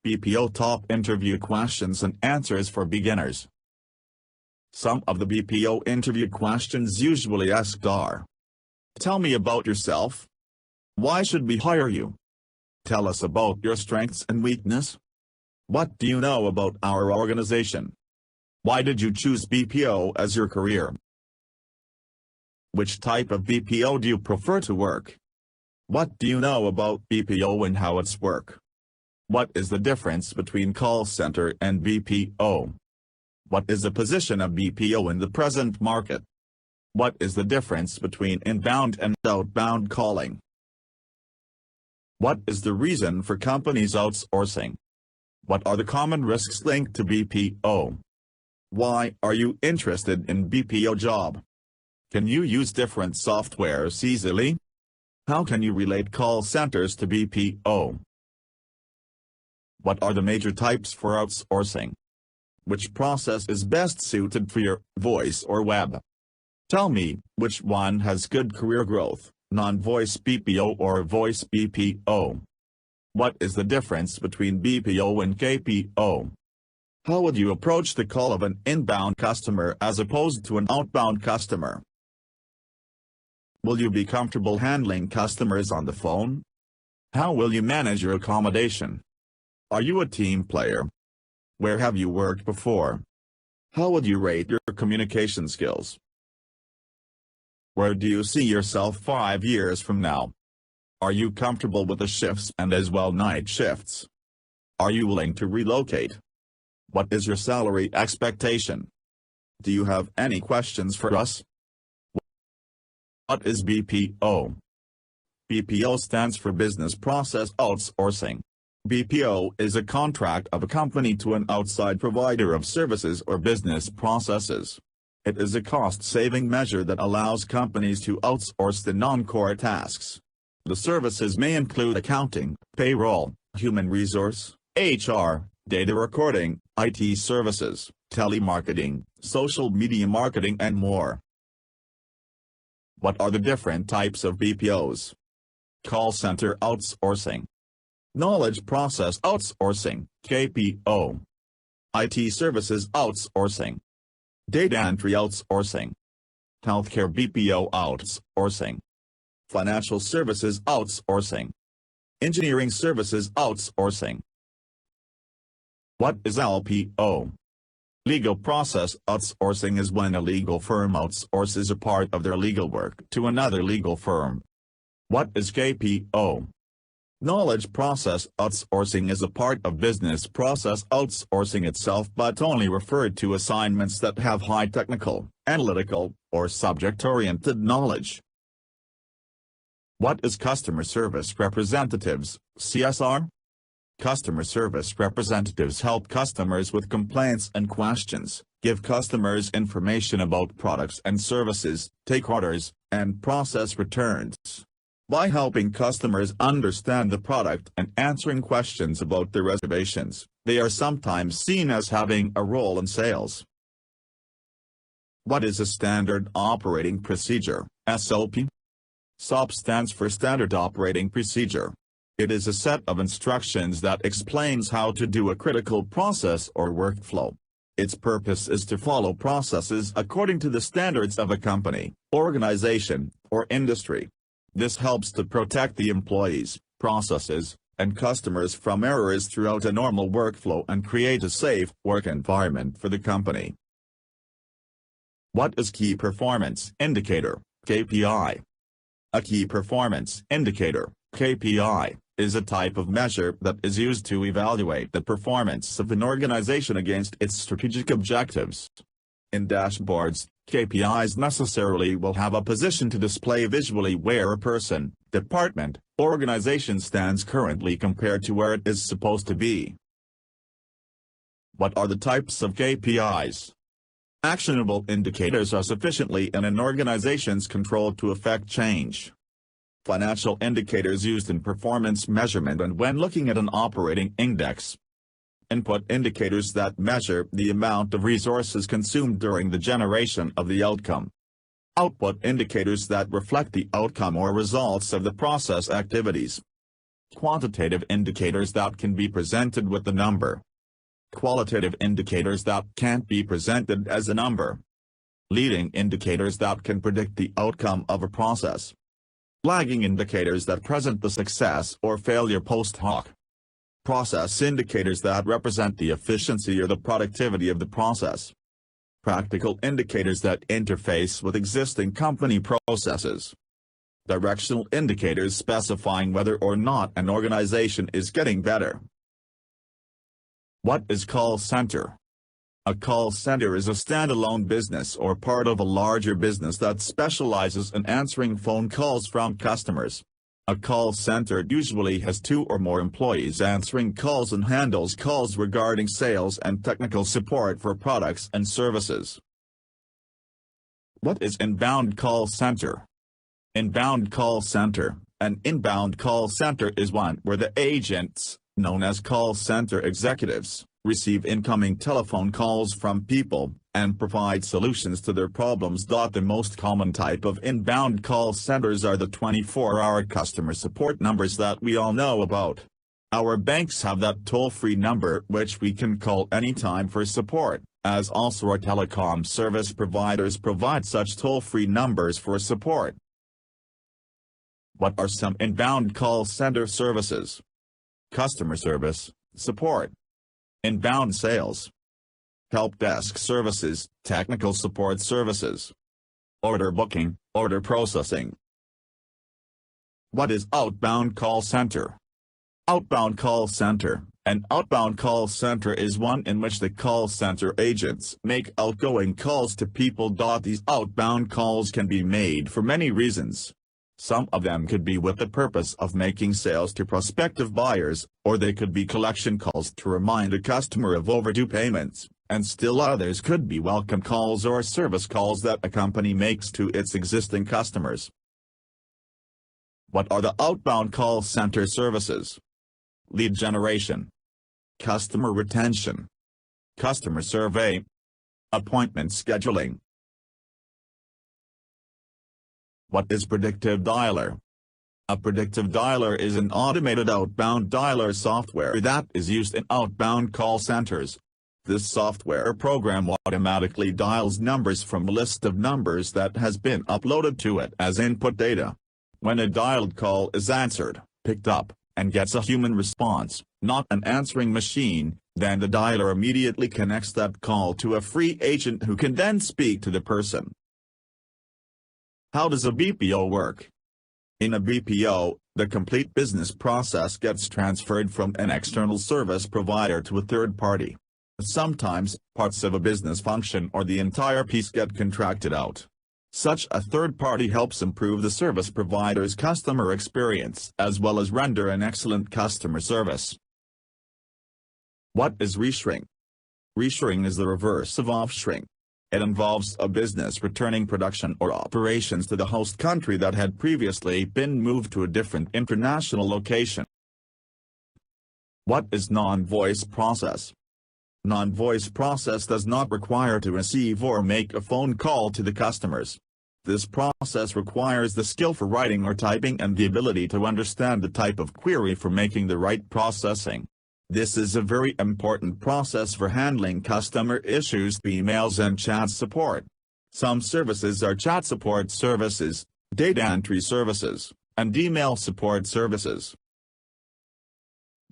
BPO top interview questions and answers for beginners. Some of the BPO interview questions usually asked are: tell me about yourself. Why should we hire you? Tell us about your strengths and weakness. What do you know about our organization? Why did you choose BPO as your career? Which type of BPO do you prefer to work? What do you know about BPO and how it's work? What is the difference between call center and BPO? What is the position of BPO in the present market? What is the difference between inbound and outbound calling? What is the reason for companies outsourcing? What are the common risks linked to BPO? Why are you interested in BPO job? Can you use different softwares easily? How can you relate call centers to BPO? What are the major types for outsourcing? Which process is best suited for your voice or web? Tell me, which one has good career growth, non-voice BPO or voice BPO? What is the difference between BPO and KPO? How would you approach the call of an inbound customer as opposed to an outbound customer? Will you be comfortable handling customers on the phone? How will you manage your accommodation? Are you a team player? Where have you worked before? How would you rate your communication skills? Where do you see yourself 5 years from now? Are you comfortable with the shifts and as well night shifts? Are you willing to relocate? What is your salary expectation? Do you have any questions for us? What is BPO? BPO stands for Business Process Outsourcing. BPO is a contract of a company to an outside provider of services or business processes. It is a cost-saving measure that allows companies to outsource the non-core tasks. The services may include accounting, payroll, human resource, HR, data recording, IT services, telemarketing, social media marketing and more. What are the different types of BPOs? Call center outsourcing. Knowledge process outsourcing, KPO. IT services outsourcing. Data entry outsourcing. Healthcare BPO outsourcing. Financial services outsourcing. Engineering services outsourcing. What is LPO? Legal process outsourcing is when a legal firm outsources a part of their legal work to another legal firm. What is KPO? Knowledge process outsourcing is a part of business process outsourcing itself but only referred to assignments that have high technical, analytical, or subject-oriented knowledge. What is customer service representatives, CSR? Customer service representatives help customers with complaints and questions, give customers information about products and services, take orders, and process returns. By helping customers understand the product and answering questions about their reservations, they are sometimes seen as having a role in sales. What is a standard operating procedure, SOP? SOP stands for Standard Operating Procedure. It is a set of instructions that explains how to do a critical process or workflow. Its purpose is to follow processes according to the standards of a company, organization, or industry. This helps to protect the employees, processes, and customers from errors throughout a normal workflow and create a safe work environment for the company. What is Key Performance Indicator, KPI? A Key Performance Indicator, KPI, is a type of measure that is used to evaluate the performance of an organization against its strategic objectives. In dashboards, KPIs necessarily will have a position to display visually where a person, department, organization stands currently compared to where it is supposed to be. What are the types of KPIs? Actionable indicators are sufficiently in an organization's control to affect change. Financial indicators used in performance measurement and when looking at an operating index. Input indicators that measure the amount of resources consumed during the generation of the outcome. Output indicators that reflect the outcome or results of the process activities. Quantitative indicators that can be presented with the number. Qualitative indicators that can't be presented as a number. Leading indicators that can predict the outcome of a process. Lagging indicators that present the success or failure post hoc. Process indicators that represent the efficiency or the productivity of the process. Practical indicators that interface with existing company processes. Directional indicators specifying whether or not an organization is getting better. What is call center? A call center is a standalone business or part of a larger business that specializes in answering phone calls from customers. A call center usually has 2 or more employees answering calls and handles calls regarding sales and technical support for products and services. What is inbound call center? Inbound call center. An inbound call center is one where the agents, known as call center executives, receive incoming telephone calls from people, and provide solutions to their problems. The most common type of inbound call centers are the 24-hour customer support numbers that we all know about. Our banks have that toll-free number which we can call anytime for support, as also our telecom service providers provide such toll-free numbers for support. What are some inbound call center services? Customer service, support. Inbound sales. Help desk services, technical support services. Order booking, order processing. What is outbound call center? Outbound call center. An outbound call center is one in which the call center agents make outgoing calls to people. These outbound calls can be made for many reasons. Some of them could be with the purpose of making sales to prospective buyers, or they could be collection calls to remind a customer of overdue payments, and still others could be welcome calls or service calls that a company makes to its existing customers. What are the outbound call center services? Lead generation. Customer retention. Customer survey. Appointment scheduling. What is predictive dialer? A predictive dialer is an automated outbound dialer software that is used in outbound call centers. This software program automatically dials numbers from a list of numbers that has been uploaded to it as input data. When a dialed call is answered, picked up, and gets a human response, not an answering machine, then the dialer immediately connects that call to a free agent who can then speak to the person. How does a BPO work? In a BPO, the complete business process gets transferred from an external service provider to a third party. Sometimes, parts of a business function or the entire piece get contracted out. Such a third party helps improve the service provider's customer experience as well as render an excellent customer service. What is reshoring? Reshoring is the reverse of offshoring. It involves a business returning production or operations to the host country that had previously been moved to a different international location. What is non-voice process? Non-voice process does not require to receive or make a phone call to the customers. This process requires the skill for writing or typing and the ability to understand the type of query for making the right processing. This is a very important process for handling customer issues, emails and chat support. Some services are chat support services, data entry services, and email support services.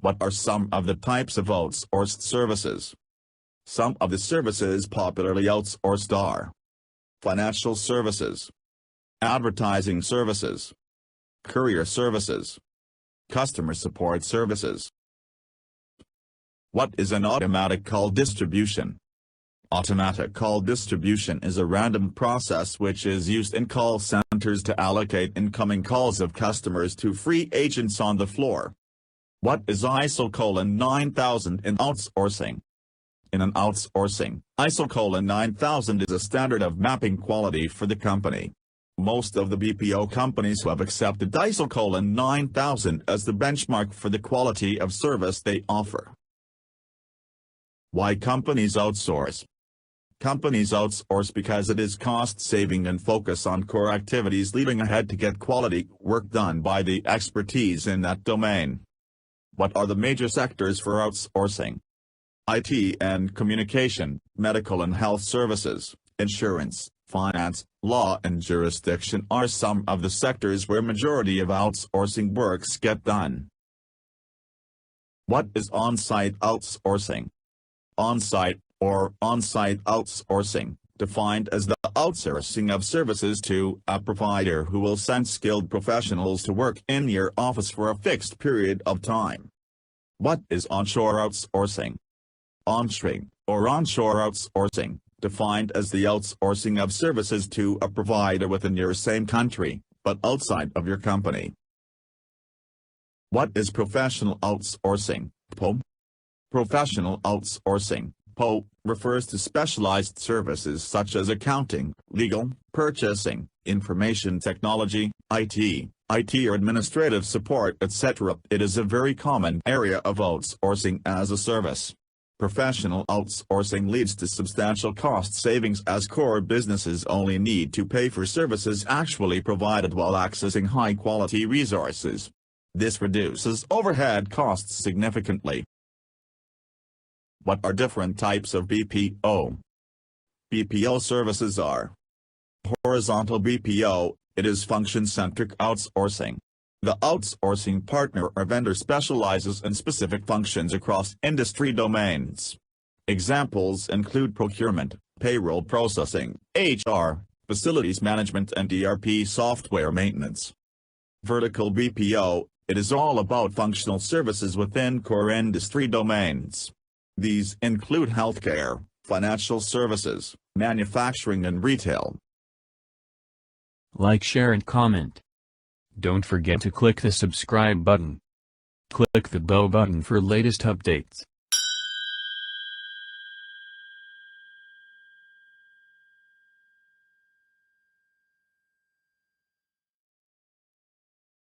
What are some of the types of outsourced services? Some of the services popularly outsourced are financial services, advertising services, courier services, customer support services. What is an automatic call distribution? Automatic call distribution is a random process which is used in call centers to allocate incoming calls of customers to free agents on the floor. What is ISO 9000 in outsourcing? In an outsourcing, ISO 9000 is a standard of mapping quality for the company. Most of the BPO companies have accepted ISO 9000 as the benchmark for the quality of service they offer. Why companies outsource? Companies outsource because it is cost-saving and focus on core activities, leaving ahead to get quality work done by the expertise in that domain. What are the major sectors for outsourcing? IT and communication, medical and health services, insurance, finance, law and jurisdiction are some of the sectors where majority of outsourcing works get done. What is on-site outsourcing? On-site or on-site outsourcing, defined as the outsourcing of services to a provider who will send skilled professionals to work in your office for a fixed period of time. What is onshore outsourcing? Onshoring or onshore outsourcing, defined as the outsourcing of services to a provider within your same country, but outside of your company. What is professional outsourcing, PO? Professional outsourcing, PO, refers to specialized services such as accounting, legal, purchasing, information technology, IT or administrative support, etc. It is a very common area of outsourcing as a service. Professional outsourcing leads to substantial cost savings as core businesses only need to pay for services actually provided while accessing high-quality resources. This reduces overhead costs significantly. What are different types of BPO? BPO services are horizontal BPO, it is function-centric outsourcing. The outsourcing partner or vendor specializes in specific functions across industry domains. Examples include procurement, payroll processing, HR, facilities management and ERP software maintenance. Vertical BPO, it is all about functional services within core industry domains. These include healthcare, financial services, manufacturing and retail. Like, share and comment. Don't forget to click the subscribe button. Click the bell button for latest updates.